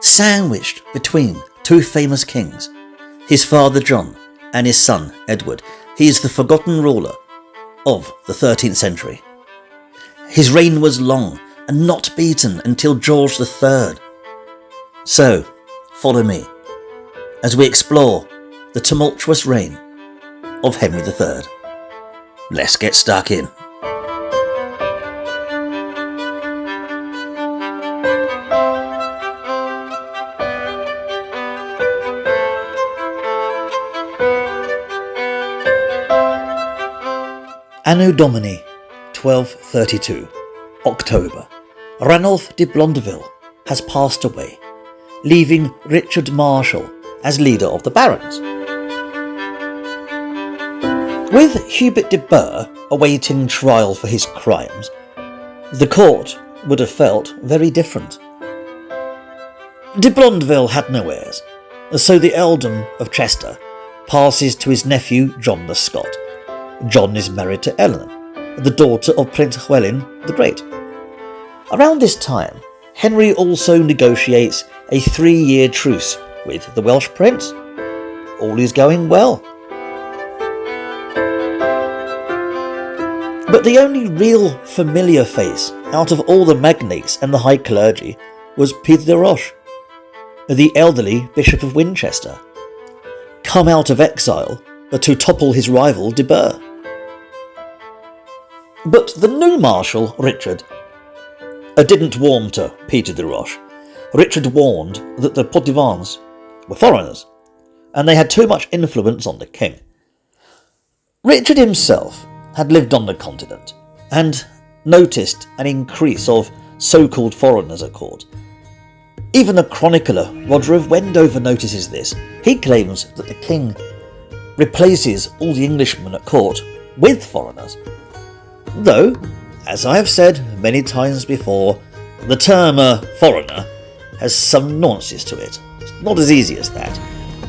sandwiched between two famous kings, his father John and his son Edward. He is the forgotten ruler of the 13th century. His reign was long and not beaten until George III. So, follow me as we explore the tumultuous reign of Henry III. Let's get stuck in. Anno Domini 1232, October. Ranulph de Blondeville has passed away, leaving Richard Marshal as leader of the barons. With Hubert de Burgh awaiting trial for his crimes, the court would have felt very different. De Blondeville had no heirs, so the earldom of Chester passes to his nephew John the Scot. John is married to Eleanor, the daughter of Prince Llewellyn the Great. Around this time, Henry also negotiates a 3-year truce with the Welsh prince. All is going well. But the only real familiar face out of all the magnates and the high clergy was Peter de Roche, the elderly Bishop of Winchester, come out of exile to topple his rival de Burgh. But the new Marshal, Richard, didn't warm to Peter de Roche. Richard warned that the Poitevins were foreigners, and they had too much influence on the king. Richard himself had lived on the continent, and noticed an increase of so-called foreigners at court. Even a chronicler, Roger of Wendover, notices this. He claims that the king replaces all the Englishmen at court with foreigners. Though, as I have said many times before, the term foreigner has some nuances to it. It's not as easy as that.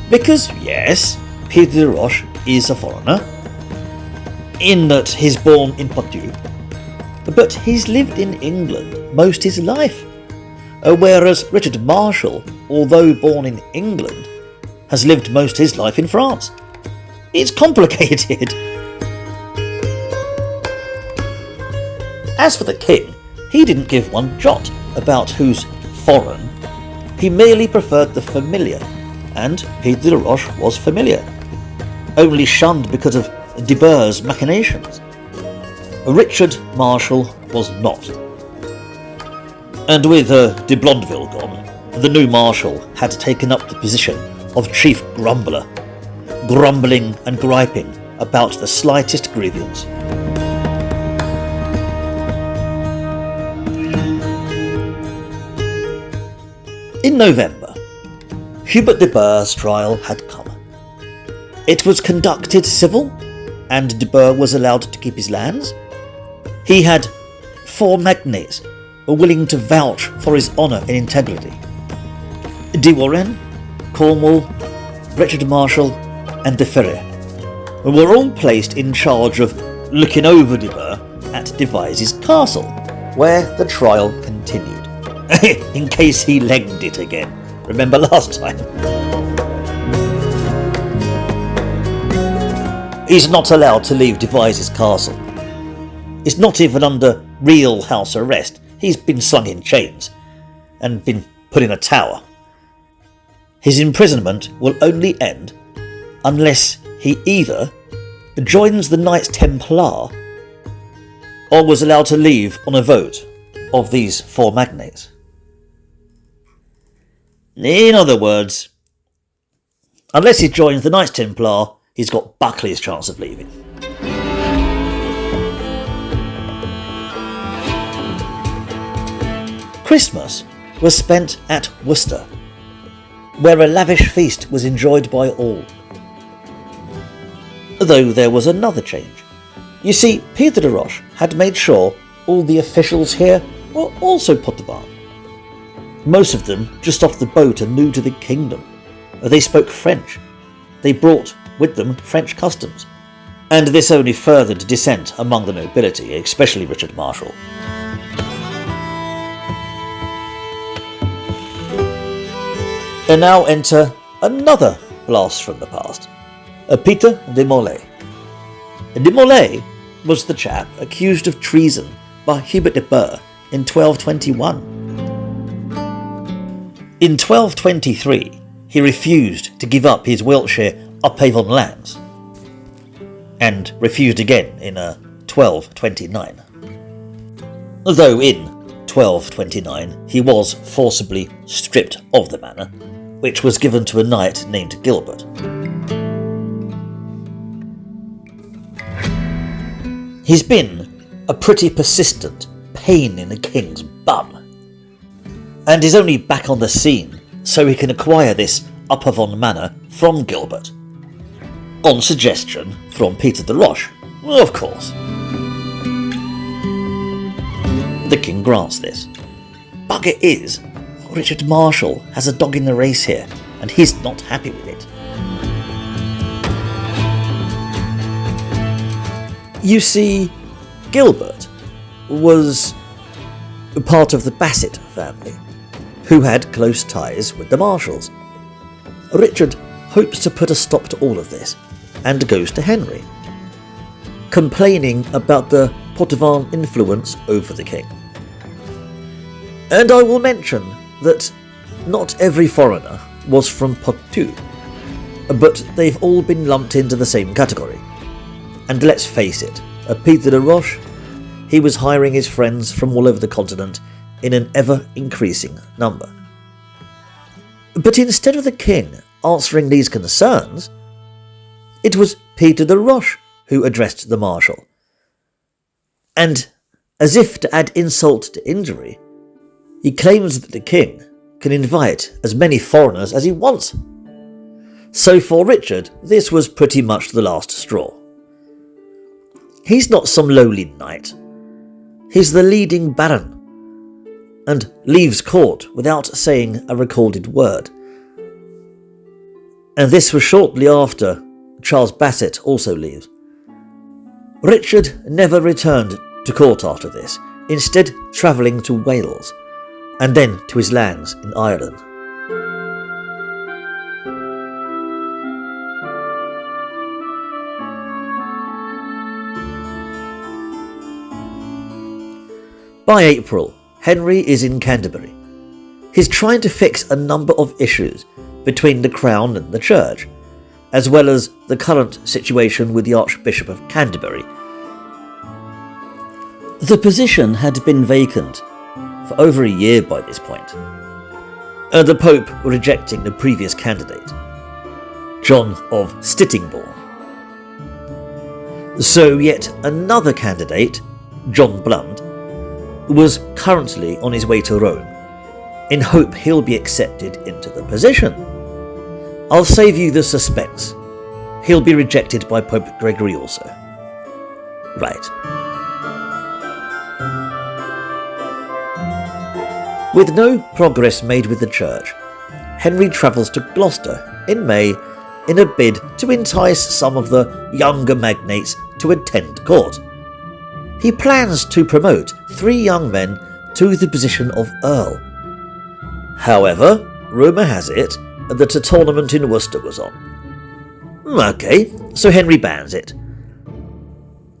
Because, yes, Peter de Roche is a foreigner, in that he's born in Poitou, but he's lived in England most his life, whereas Richard Marshal, although born in England, has lived most his life in France. It's complicated. As for the king, he didn't give one jot about who's foreign. He merely preferred the familiar, and Peter de Roche was familiar, only shunned because of de Burgh's machinations. Richard Marshal was not. And with de Blondeville gone, the new Marshal had taken up the position of chief grumbler, grumbling and griping about the slightest grievance. In November, Hubert de Burgh's trial had come. It was conducted civil, and de Burgh was allowed to keep his lands. He had 4 magnates willing to vouch for his honour and integrity. De Warenne, Cornwall, Richard Marshal, and de Ferrier were all placed in charge of looking over de Burgh at Devizes Castle, where the trial continued. In case he legged it again. Remember last time? He's not allowed to leave Devizes Castle. He's not even under real house arrest. He's been slung in chains and been put in a tower. His imprisonment will only end unless he either joins the Knights Templar or was allowed to leave on a vote of these 4 magnates. In other words, unless he joins the Knights Templar, he's got Buckley's chance of leaving. Christmas was spent at Worcester, where a lavish feast was enjoyed by all. Though there was another change. You see, Peter de Roche had made sure all the officials here were also Poitevins. Most of them just off the boat and new to the kingdom. They spoke French. They brought with them French customs. And this only furthered dissent among the nobility, especially Richard Marshal. And now enter another blast from the past, Peter de Molay. De Molay was the chap accused of treason by Hubert de Burgh in 1221. In 1223, he refused to give up his Wiltshire Upavon lands, and refused again in 1229. Though in 1229 he was forcibly stripped of the manor, which was given to a knight named Gilbert. He's been a pretty persistent pain in the king's bum, and is only back on the scene so he can acquire this Upavon manor from Gilbert, on suggestion from Peter de Roche, of course. The king grants this. Bugger is, Richard Marshall has a dog in the race here, and he's not happy with it. You see, Gilbert was part of the Bassett family, who had close ties with the Marshalls. Richard hopes to put a stop to all of this, and goes to Henry, complaining about the Poitevin influence over the king. And I will mention that not every foreigner was from Poitou, but they've all been lumped into the same category. And let's face it, Peter de Roche, he was hiring his friends from all over the continent in an ever-increasing number. But instead of the king answering these concerns, it was Peter de Roche who addressed the Marshal. And, as if to add insult to injury, he claims that the king can invite as many foreigners as he wants. So for Richard, this was pretty much the last straw. He's not some lowly knight. He's the leading baron, and leaves court without saying a recorded word. And this was shortly after Charles Bassett also leaves. Richard never returned to court after this, instead travelling to Wales, and then to his lands in Ireland. By April, Henry is in Canterbury. He's trying to fix a number of issues between the Crown and the Church, as well as the current situation with the Archbishop of Canterbury. The position had been vacant for over a year by this point, the Pope rejecting the previous candidate, John of Stittingbourne. So yet another candidate, John Blunt, was currently on his way to Rome, in hope he'll be accepted into the position. I'll save you the suspense. He'll be rejected by Pope Gregory also. Right. With no progress made with the church, Henry travels to Gloucester in May in a bid to entice some of the younger magnates to attend court. He plans to promote 3 young men to the position of Earl. However, rumour has it that a tournament in Worcester was on. Okay, so Henry bans it.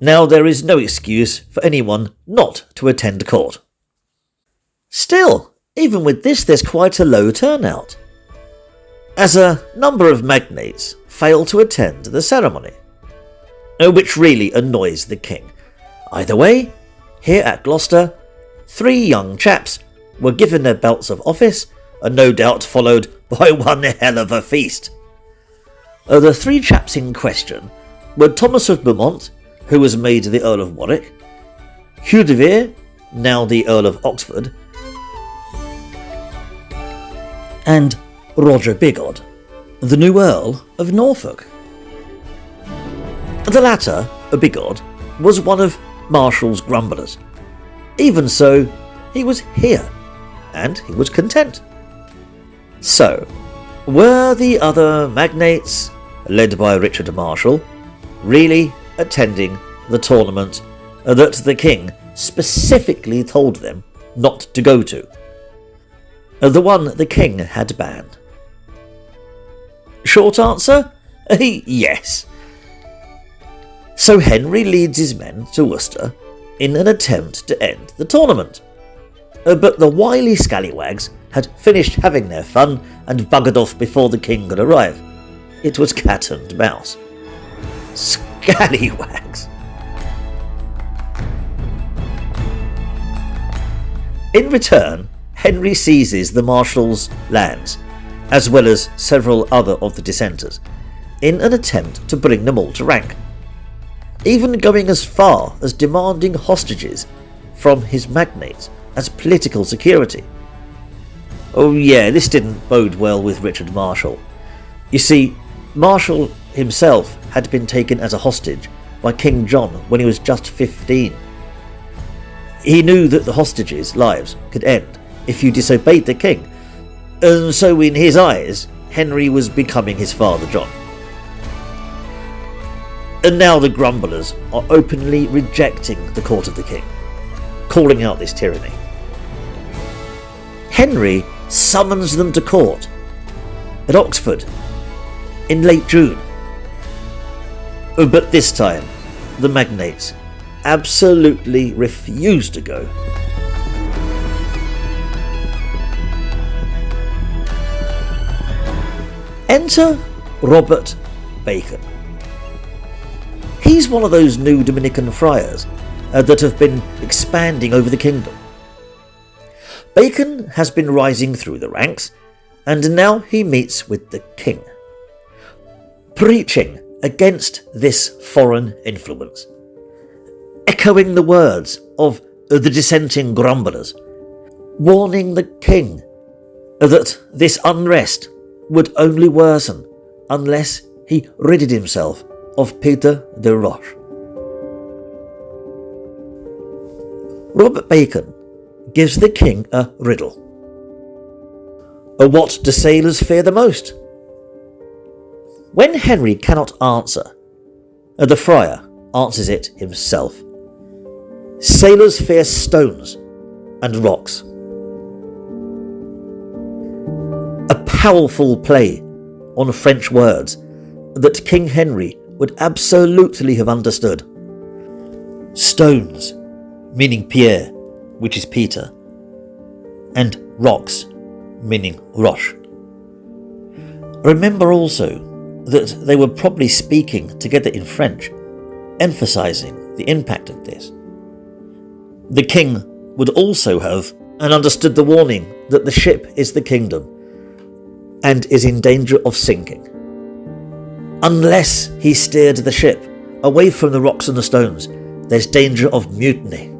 Now there is no excuse for anyone not to attend court. Still, even with this, there's quite a low turnout, as a number of magnates fail to attend the ceremony, which really annoys the king. Either way, here at Gloucester, 3 young chaps were given their belts of office, and no doubt followed by one hell of a feast. The 3 chaps in question were Thomas of Beaumont, who was made the Earl of Warwick, Hugh de Vere, now the Earl of Oxford, and Roger Bigod, the new Earl of Norfolk. The latter, Bigod, was one of Marshall's grumblers. Even so, he was here, and he was content. So, were the other magnates, led by Richard Marshall, really attending the tournament that the king specifically told them not to go to? The one the king had banned. Short answer? Yes. So Henry leads his men to Worcester in an attempt to end the tournament. But the wily scallywags had finished having their fun and buggered off before the king could arrive. It was cat and mouse. Scallywags! In return, Henry seizes the Marshal's lands, as well as several other of the dissenters, in an attempt to bring them all to rank, even going as far as demanding hostages from his magnates as political security. Oh yeah, this didn't bode well with Richard Marshal. You see, Marshal himself had been taken as a hostage by King John when he was just 15. He knew that the hostages' lives could end if you disobeyed the king, and so in his eyes, Henry was becoming his father John. And now the grumblers are openly rejecting the court of the king, calling out this tyranny. Henry summons them to court at Oxford in late June. But this time, the magnates absolutely refuse to go. Enter Robert Bacon. He's one of those new Dominican friars that have been expanding over the kingdom. Bacon has been rising through the ranks, and now he meets with the king, preaching against this foreign influence, echoing the words of the dissenting grumblers, warning the king that this unrest would only worsen unless he ridded himself of Peter de Roche. Robert Bacon gives the king a riddle. What do sailors fear the most? When Henry cannot answer, the friar answers it himself. Sailors fear stones and rocks. A powerful play on French words that King Henry would absolutely have understood. Stones, meaning Pierre, which is Peter, and rocks, meaning Roche. Remember also that they were probably speaking together in French, emphasizing the impact of this. The king would also have understood the warning that the ship is the kingdom and is in danger of sinking. Unless he steered the ship away from the rocks and the stones, there's danger of mutiny.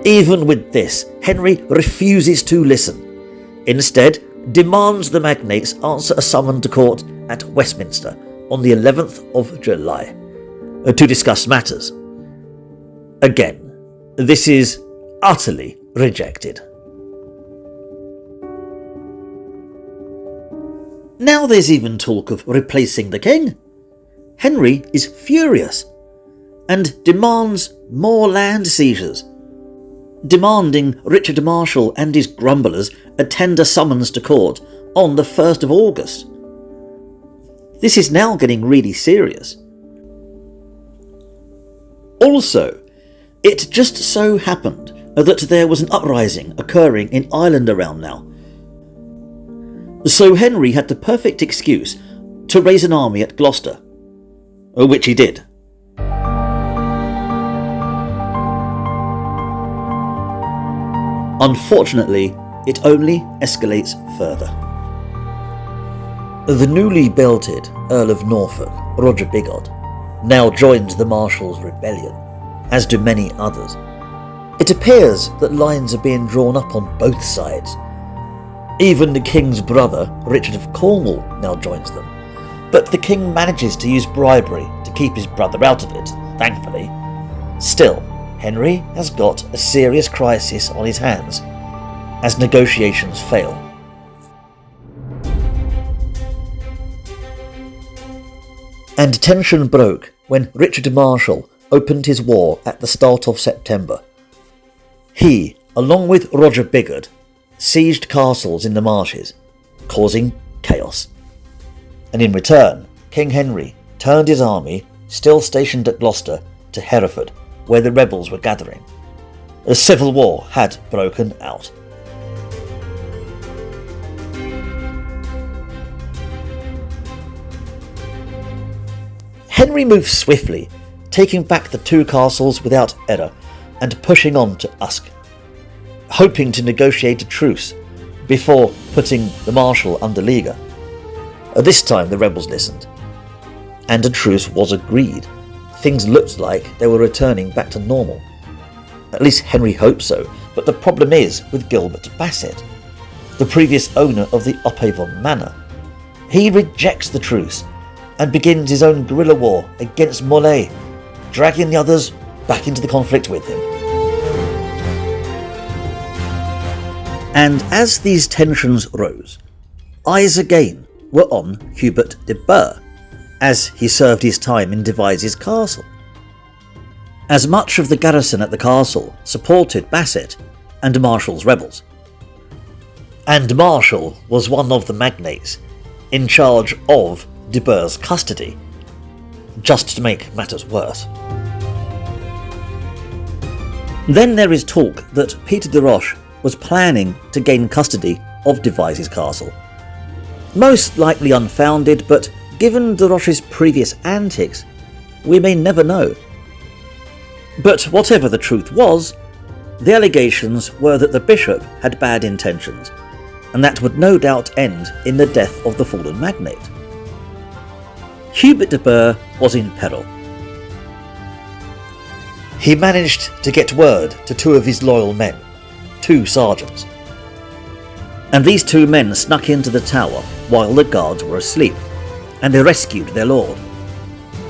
Even with this, Henry refuses to listen. Instead, demands the magnates answer a summon to court at Westminster on the 11th of July to discuss matters. Again, this is utterly rejected. Now there's even talk of replacing the king. Henry is furious and demands more land seizures, demanding Richard Marshal and his grumblers attend a summons to court on the 1st of August. This is now getting really serious. Also, it just so happened that there was an uprising occurring in Ireland around now. So Henry had the perfect excuse to raise an army at Gloucester, which he did. Unfortunately, it only escalates further. The newly belted Earl of Norfolk, Roger Bigod, now joins the Marshal's rebellion, as do many others. It appears that lines are being drawn up on both sides. Even the king's brother, Richard of Cornwall, now joins them, but the king manages to use bribery to keep his brother out of it, thankfully. Still, Henry has got a serious crisis on his hands as negotiations fail. And tension broke when Richard Marshal opened his war at the start of September. He, along with Roger Bigod, sieged castles in the marshes, causing chaos. And in return, King Henry turned his army, still stationed at Gloucester, to Hereford, where the rebels were gathering. A civil war had broken out. Henry moved swiftly, taking back the two castles without error and pushing on to Usk, hoping to negotiate a truce before putting the Marshal under leaguer. This time the rebels listened, and a truce was agreed. Things looked like they were returning back to normal. At least Henry hoped so, but the problem is with Gilbert Basset, the previous owner of the Upavon Manor. He rejects the truce and begins his own guerrilla war against Morlaix, dragging the others back into the conflict with him. And as these tensions rose, eyes again were on Hubert de Burgh, as he served his time in Devizes Castle. As much of the garrison at the castle supported Basset and Marshall's rebels. And Marshall was one of the magnates in charge of de Burgh's custody, just to make matters worse. Then there is talk that Peter de Roche was planning to gain custody of Devizes Castle. Most likely unfounded, but given de Roche's previous antics, we may never know. But whatever the truth was, the allegations were that the bishop had bad intentions, and that would no doubt end in the death of the fallen magnate. Hubert de Burgh was in peril. He managed to get word to two of his loyal men, two sergeants. And these two men snuck into the tower while the guards were asleep, and they rescued their lord.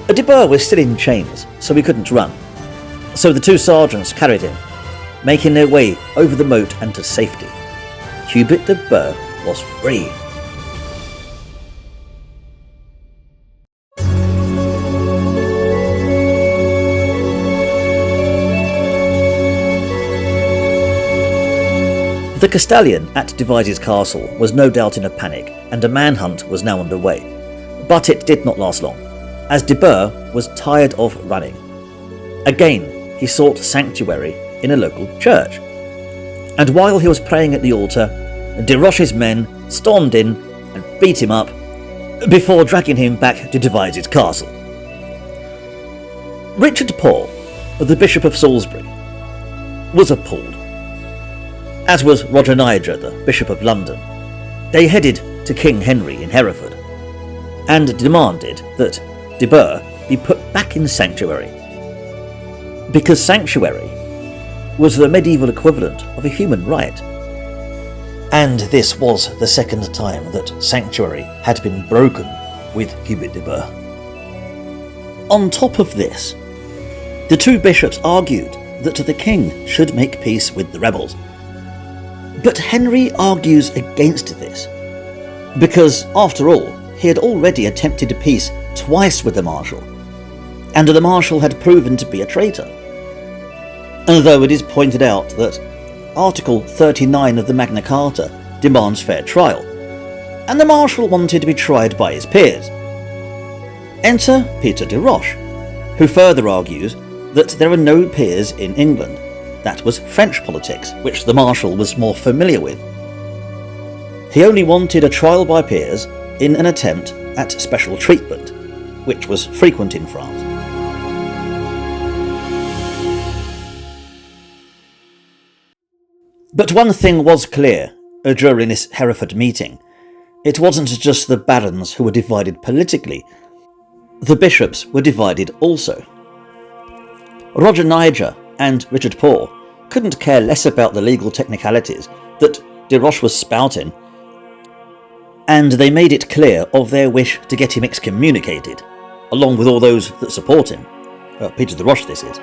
De Burgh was still in chains, so he couldn't run. So the two sergeants carried him, making their way over the moat and to safety. Hubert de Burgh was free. The Castellan at Devizes Castle was no doubt in a panic, and a manhunt was now underway. But it did not last long, as de Burgh was tired of running. Again, he sought sanctuary in a local church. And while he was praying at the altar, de Roche's men stormed in and beat him up before dragging him back to Devizes Castle. Richard Paul, the Bishop of Salisbury, was appalled, as was Roger Niger, the Bishop of London. They headed to King Henry in Hereford and demanded that de Burgh be put back in sanctuary, because sanctuary was the medieval equivalent of a human right. And this was the second time that sanctuary had been broken with Hubert de Burgh. On top of this, the two bishops argued that the king should make peace with the rebels. But Henry argues against this, because, after all, he had already attempted a peace twice with the Marshal, and the Marshal had proven to be a traitor. And though it is pointed out that Article 39 of the Magna Carta demands fair trial, and the Marshal wanted to be tried by his peers. Enter Peter de Roche, who further argues that there are no peers in England. That was French politics, which the Marshal was more familiar with. He only wanted a trial by peers in an attempt at special treatment, which was frequent in France. But one thing was clear during this Hereford meeting. It wasn't just the barons who were divided politically. The bishops were divided also. Roger Niger and Richard Paul couldn't care less about the legal technicalities that de Roche was spouting, and they made it clear of their wish to get him excommunicated, along with all those that support him. Peter de Roche, this is.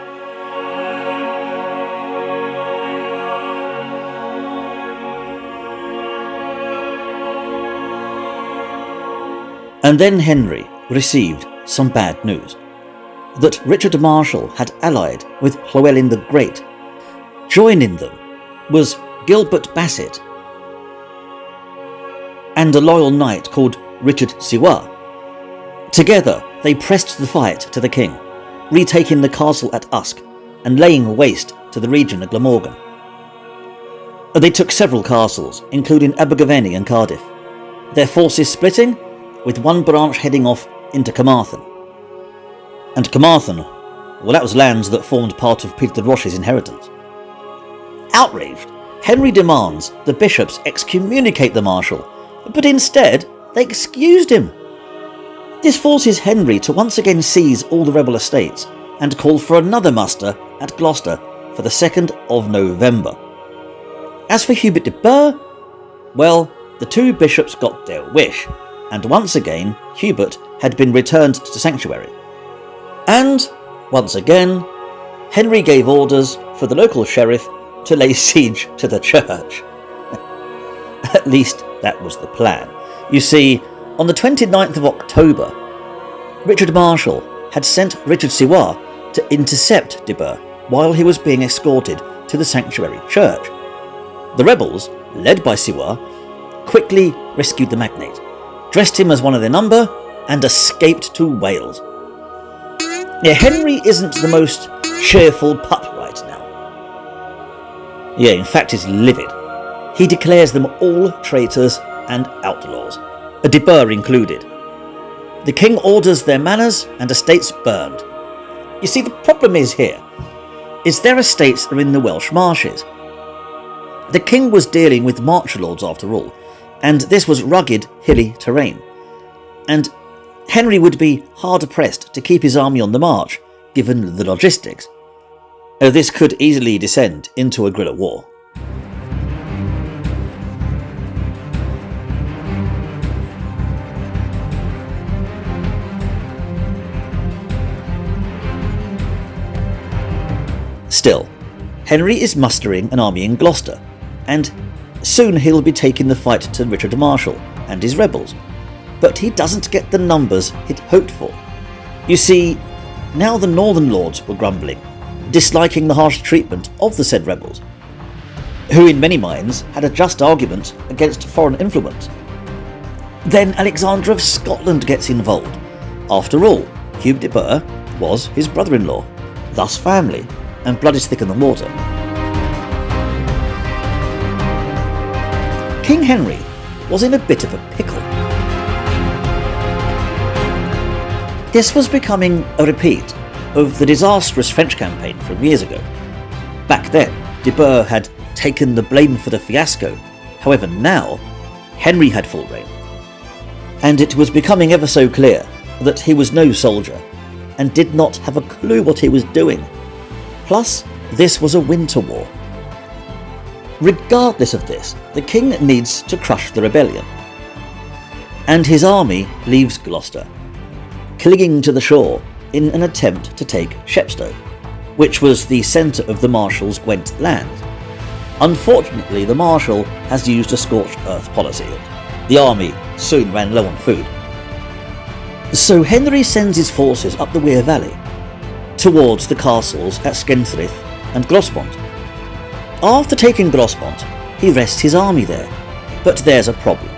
And then Henry received some bad news, that Richard Marshal had allied with Llewellyn the Great. Joining them was Gilbert Basset, and a loyal knight called Richard Siwa. Together they pressed the fight to the king, retaking the castle at Usk and laying waste to the region of Glamorgan. They took several castles, including Abergavenny and Cardiff, their forces splitting, with one branch heading off into Carmarthen. And Carmarthen, well, that was lands that formed part of Peter the Roche's inheritance. Outraged, Henry demands the bishops excommunicate the Marshal, but instead they excused him. This forces Henry to once again seize all the rebel estates and call for another muster at Gloucester for the 2nd of November. As for Hubert de Burgh, well, the two bishops got their wish, and once again Hubert had been returned to sanctuary. And, once again, Henry gave orders for the local sheriff to lay siege to the church. At least that was the plan. You see, on the 29th of October, Richard Marshall had sent Richard Siwa to intercept de Burgh while he was being escorted to the sanctuary church. The rebels, led by Siwa, quickly rescued the magnate, dressed him as one of their number, and escaped to Wales. Yeah, Henry isn't the most cheerful pup right now. Yeah, in fact he's livid. He declares them all traitors and outlaws, de Burgh included. The king orders their manors and estates burned. You see, the problem is their estates are in the Welsh marshes. The king was dealing with marcher lords after all, and this was rugged, hilly terrain. And Henry would be hard-pressed to keep his army on the march, given the logistics. This could easily descend into a guerrilla war. Still, Henry is mustering an army in Gloucester, and soon he'll be taking the fight to Richard Marshall and his rebels. But he doesn't get the numbers he'd hoped for. You see, now the northern lords were grumbling, disliking the harsh treatment of the said rebels, who in many minds had a just argument against foreign influence. Then Alexander of Scotland gets involved. After all, Hugh de Burgh was his brother-in-law, thus family, and blood is thicker than water. King Henry was in a bit of a pickle. This was becoming a repeat of the disastrous French campaign from years ago. Back then, de Burgh had taken the blame for the fiasco. However, now, Henry had full reign. And it was becoming ever so clear that he was no soldier, and did not have a clue what he was doing. Plus, this was a winter war. Regardless of this, the king needs to crush the rebellion. And his army leaves Gloucester, clinging to the shore in an attempt to take Shepstow, which was the centre of the Marshal's Gwent lands. Unfortunately, the Marshal has used a scorched earth policy. The army soon ran low on food. So Henry sends his forces up the Wear Valley, towards the castles at Skenthryth and Grosmont. After taking Grosmont, he rests his army there, but there's a problem.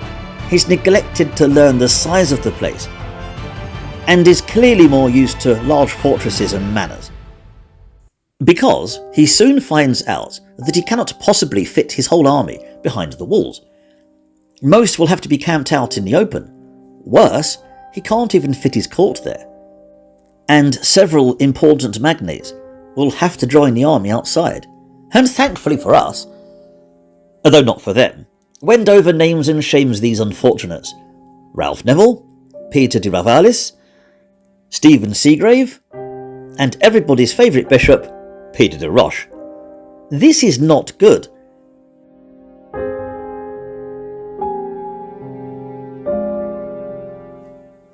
He's neglected to learn the size of the place, and is clearly more used to large fortresses and manors. Because he soon finds out that he cannot possibly fit his whole army behind the walls. Most will have to be camped out in the open. Worse, he can't even fit his court there. And several important magnates will have to join the army outside. And thankfully for us, although not for them, Wendover names and shames these unfortunates. Ralph Neville, Peter de Ravalis, Stephen Seagrave, and everybody's favourite bishop, Peter de Roche. This is not good.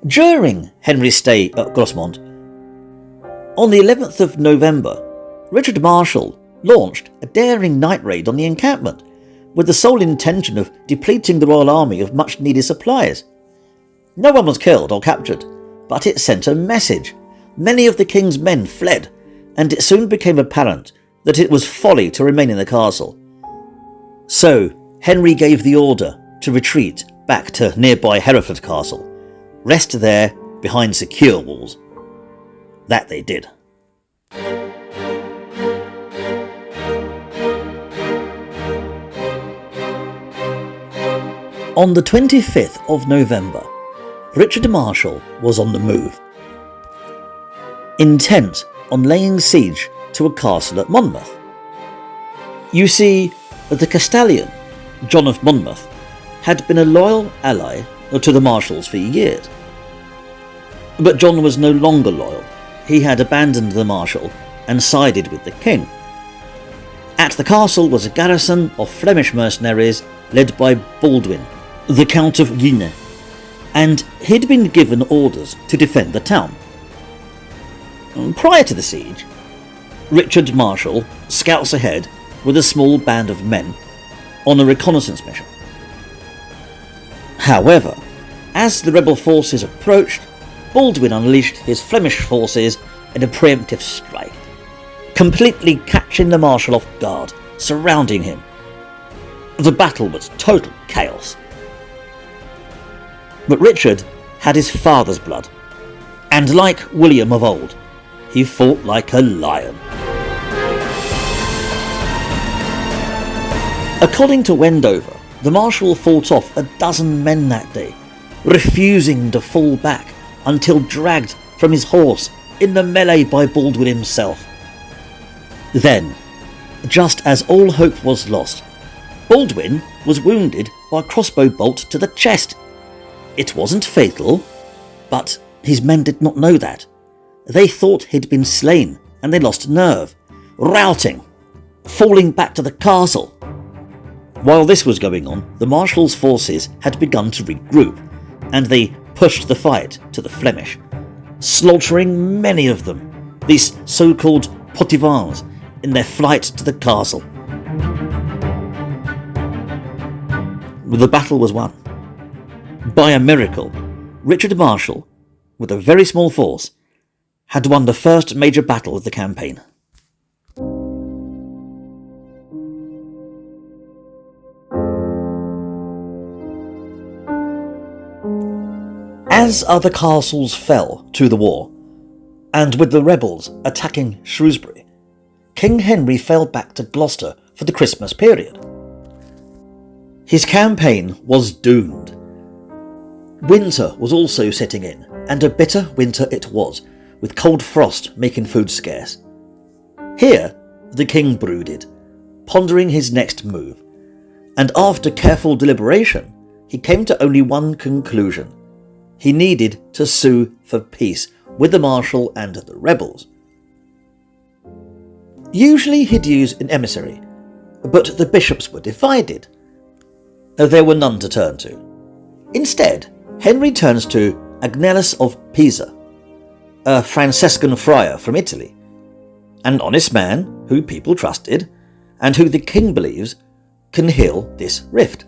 During Henry's stay at Grosmont, on the 11th of November, Richard Marshall launched a daring night raid on the encampment, with the sole intention of depleting the royal army of much-needed supplies. No one was killed or captured, but it sent a message. Many of the king's men fled, and it soon became apparent that it was folly to remain in the castle. So Henry gave the order to retreat back to nearby Hereford Castle, rest there behind secure walls. That they did. On the 25th of November, Richard Marshal was on the move, intent on laying siege to a castle at Monmouth. You see, the Castellan, John of Monmouth, had been a loyal ally to the Marshals for years. But John was no longer loyal. He had abandoned the Marshal and sided with the king. At the castle was a garrison of Flemish mercenaries led by Baldwin, the Count of Guienne, and he'd been given orders to defend the town. Prior to the siege, Richard Marshal scouts ahead with a small band of men on a reconnaissance mission. However, as the rebel forces approached, Baldwin unleashed his Flemish forces in a preemptive strike, completely catching the Marshal off guard, surrounding him. The battle was total chaos. But Richard had his father's blood, and like William of old, he fought like a lion. According to Wendover, the Marshal fought off 12 men that day, refusing to fall back until dragged from his horse in the melee by Baldwin himself. Then, just as all hope was lost, Baldwin was wounded by a crossbow bolt to the chest. It wasn't fatal, but his men did not know that. They thought he'd been slain, and they lost nerve, routing, falling back to the castle. While this was going on, the Marshal's forces had begun to regroup, and they pushed the fight to the Flemish, slaughtering many of them, these so-called potivans, in their flight to the castle. The battle was won. By a miracle, Richard Marshal, with a very small force, had won the first major battle of the campaign. As other castles fell to the war, and with the rebels attacking Shrewsbury, King Henry fell back to Gloucester for the Christmas period. His campaign was doomed. Winter was also setting in, and a bitter winter it was, with cold frost making food scarce. Here, the king brooded, pondering his next move, and after careful deliberation, he came to only one conclusion. He needed to sue for peace with the Marshal and the rebels. Usually he'd use an emissary, but the bishops were divided. There were none to turn to. Instead, Henry turns to Agnellus of Pisa, a Franciscan friar from Italy, an honest man who people trusted, and who the king believes can heal this rift.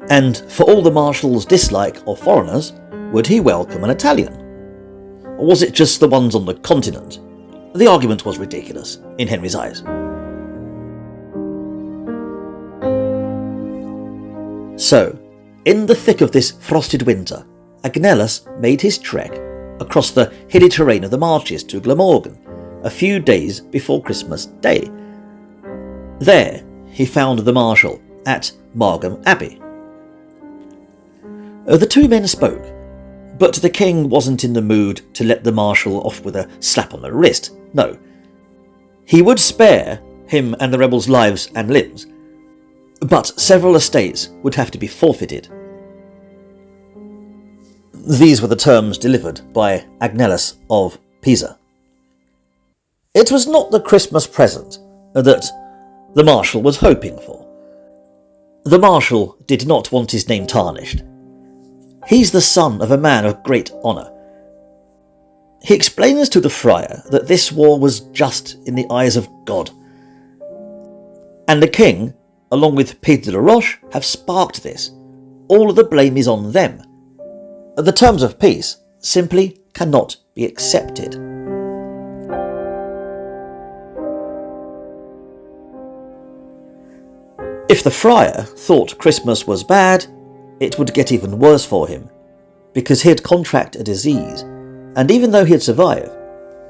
And for all the Marshal's dislike of foreigners, would he welcome an Italian? Or was it just the ones on the continent? The argument was ridiculous in Henry's eyes. So, in the thick of this frosted winter, Agnellus made his trek across the hilly terrain of the marshes to Glamorgan a few days before Christmas Day. There he found the Marshal at Margam Abbey. The two men spoke, but the king wasn't in the mood to let the Marshal off with a slap on the wrist. No. He would spare him and the rebels' lives and limbs, but several estates would have to be forfeited. These were the terms delivered by Agnellus of Pisa. It was not the Christmas present that the Marshal was hoping for. The Marshal did not want his name tarnished. He's the son of a man of great honour. He explains to the friar that this war was just in the eyes of God, and the king, along with Peter de Roche, have sparked this. All of the blame is on them. The terms of peace simply cannot be accepted. If the friar thought Christmas was bad, it would get even worse for him, because he'd contract a disease, and even though he'd survive,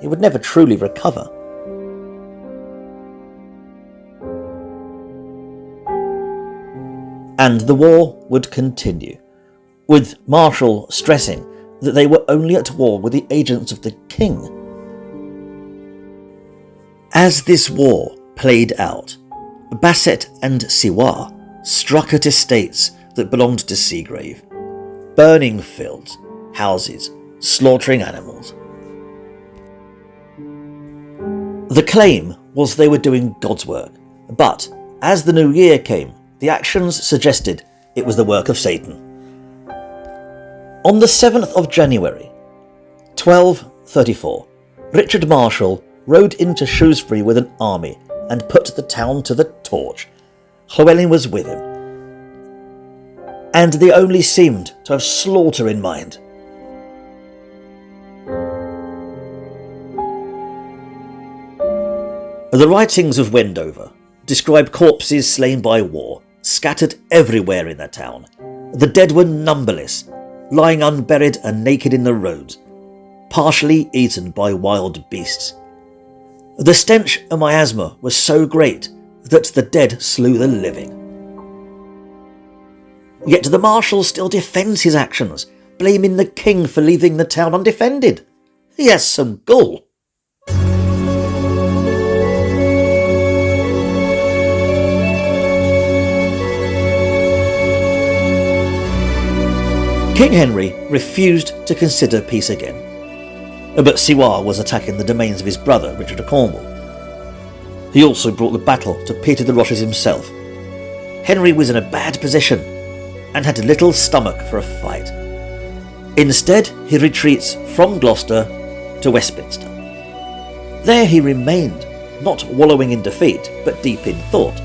he would never truly recover. And the war would continue, with Marshal stressing that they were only at war with the agents of the king. As this war played out, Basset and Siwa struck at estates that belonged to Seagrave, burning fields, houses, slaughtering animals. The claim was they were doing God's work, but as the new year came, the actions suggested it was the work of Satan. On the 7th of January, 1234, Richard Marshal rode into Shrewsbury with an army and put the town to the torch. Llewellyn was with him, and they only seemed to have slaughter in mind. The writings of Wendover describe corpses slain by war, scattered everywhere in the town. The dead were numberless, lying unburied and naked in the roads, partially eaten by wild beasts. The stench and miasma was so great that the dead slew the living. Yet the Marshal still defends his actions, blaming the king for leaving the town undefended. He has some gall. King Henry refused to consider peace again, but Siwa was attacking the domains of his brother Richard of Cornwall. He also brought the battle to Peter de Roches himself. Henry was in a bad position and had little stomach for a fight. Instead, he retreats from Gloucester to Westminster. There he remained, not wallowing in defeat, but deep in thought.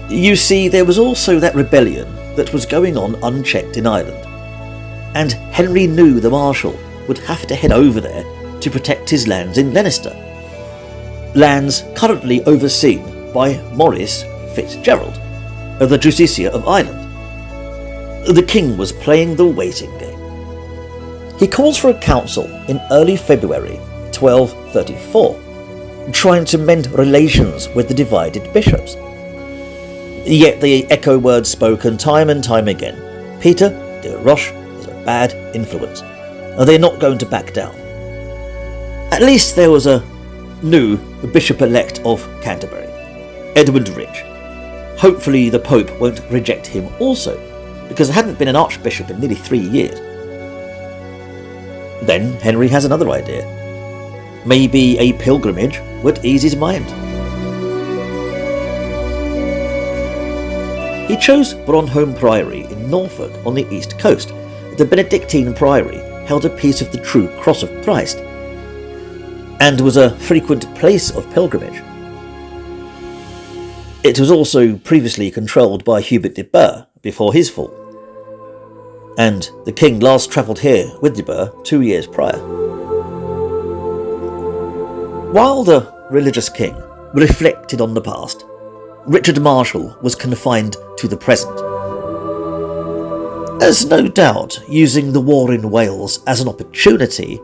You see, there was also that rebellion that was going on unchecked in Ireland, and Henry knew the Marshal would have to head over there to protect his lands in Leinster, lands currently overseen by Maurice Fitzgerald, of the Justiciar of Ireland. The king was playing the waiting game. He calls for a council in early February 1234, trying to mend relations with the divided bishops. Yet they echo words spoken time and time again. Peter de Roche is a bad influence, and they're not going to back down. At least there was a new Bishop-elect of Canterbury, Edward Rich. Hopefully the Pope won't reject him also, because there hadn't been an archbishop in nearly 3 years. Then Henry has another idea. Maybe a pilgrimage would ease his mind. He chose Bronholm Priory in Norfolk on the east coast. The Benedictine Priory held a piece of the true cross of Christ, and was a frequent place of pilgrimage. It was also previously controlled by Hubert de Burgh before his fall, and the king last travelled here with de Burgh 2 years prior. While the religious king reflected on the past, Richard Marshal was confined to the present. As no doubt using the war in Wales as an opportunity,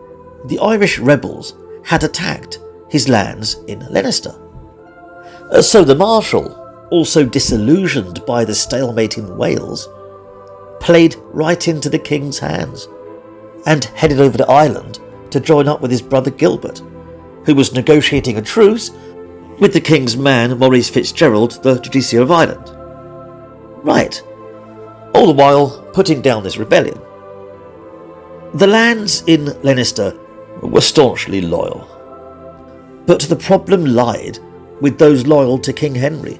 the Irish rebels had attacked his lands in Leinster. So the Marshal, also disillusioned by the stalemate in Wales, played right into the king's hands and headed over to Ireland to join up with his brother Gilbert, who was negotiating a truce with the king's man Maurice Fitzgerald, the Justiciar of Ireland. Right, all the while putting down this rebellion. The lands in Leinster were staunchly loyal, but the problem lied with those loyal to King Henry,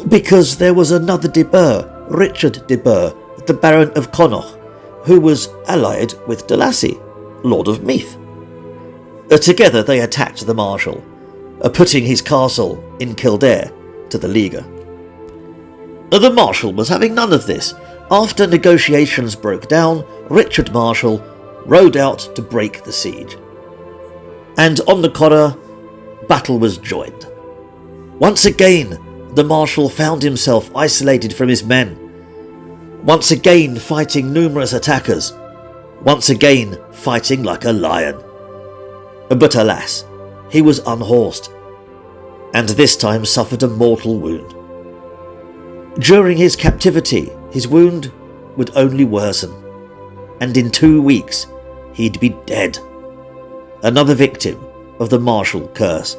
because there was another de Burgh, Richard de Burgh, the Baron of Connaught, who was allied with de Lacy, Lord of Meath. Together they attacked the Marshal, putting his castle in Kildare to the Leaguer. The Marshal was having none of this. After negotiations broke down, Richard Marshal rode out to break the siege. And on the Corra, battle was joined. Once again, the Marshal found himself isolated from his men. once again fighting numerous attackers, once again fighting like a lion. But alas, he was unhorsed, and this time suffered a mortal wound. During his captivity, his wound would only worsen, and in 2 weeks he'd be dead, another victim of the martial curse.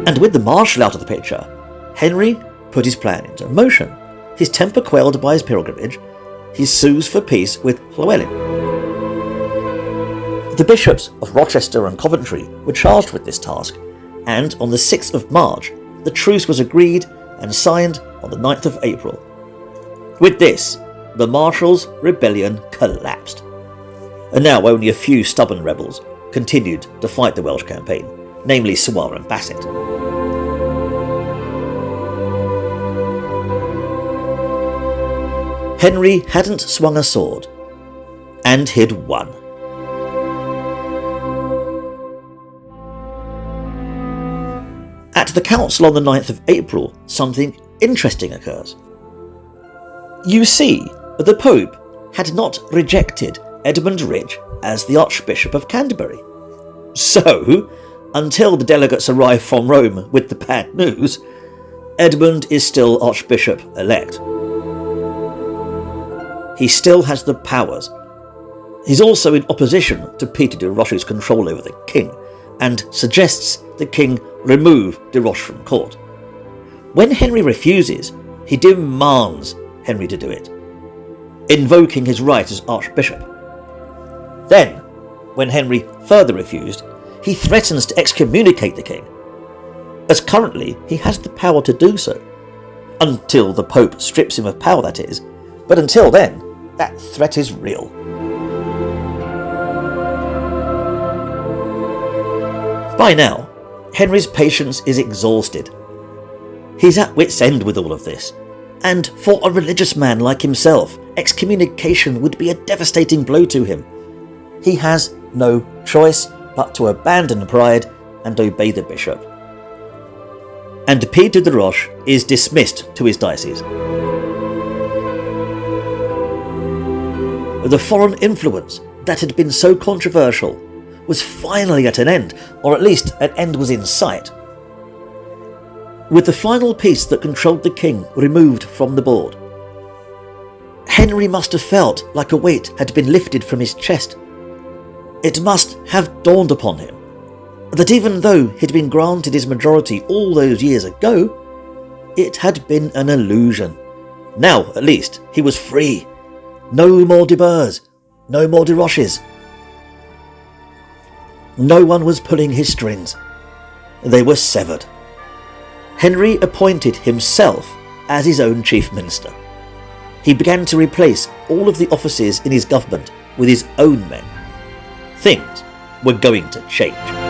And with the marshal out of the picture, Henry put his plan into motion, his temper quelled by his pilgrimage, his sues for peace with Llywelyn. The bishops of Rochester and Coventry were charged with this task, and on the 6th of March, the truce was agreed and signed on the 9th of April. With this, the Marshal's rebellion collapsed, and now only a few stubborn rebels continued to fight the Welsh campaign, namely Sawar and Basset. Henry hadn't swung a sword, and he'd won. At the council on the 9th of April, something interesting occurs. You see, the Pope had not rejected Edmund Rich as the Archbishop of Canterbury. So, until the delegates arrive from Rome with the bad news, Edmund is still Archbishop-elect. He still has the powers. He's also in opposition to Peter de Roche's control over the king, and suggests the king remove de Roche from court. When Henry refuses, he demands Henry to do it, invoking his right as archbishop. Then, when Henry further refused, he threatens to excommunicate the king, as currently he has the power to do so. Until the Pope strips him of power, that is, but until then, that threat is real. By now, Henry's patience is exhausted. He's at wit's end with all of this, and for a religious man like himself, excommunication would be a devastating blow to him. He has no choice but to abandon pride and obey the bishop. And Peter de Roche is dismissed to his diocese. The foreign influence that had been so controversial was finally at an end, or at least an end was in sight. With the final piece that controlled the king removed from the board, Henry must have felt like a weight had been lifted from his chest. It must have dawned upon him that even though he'd been granted his majority all those years ago, it had been an illusion. Now, at least, he was free. No more de Burghs, no more de Roches. No one was pulling his strings. They were severed. Henry appointed himself as his own chief minister. He began to replace all of the offices in his government with his own men. Things were going to change.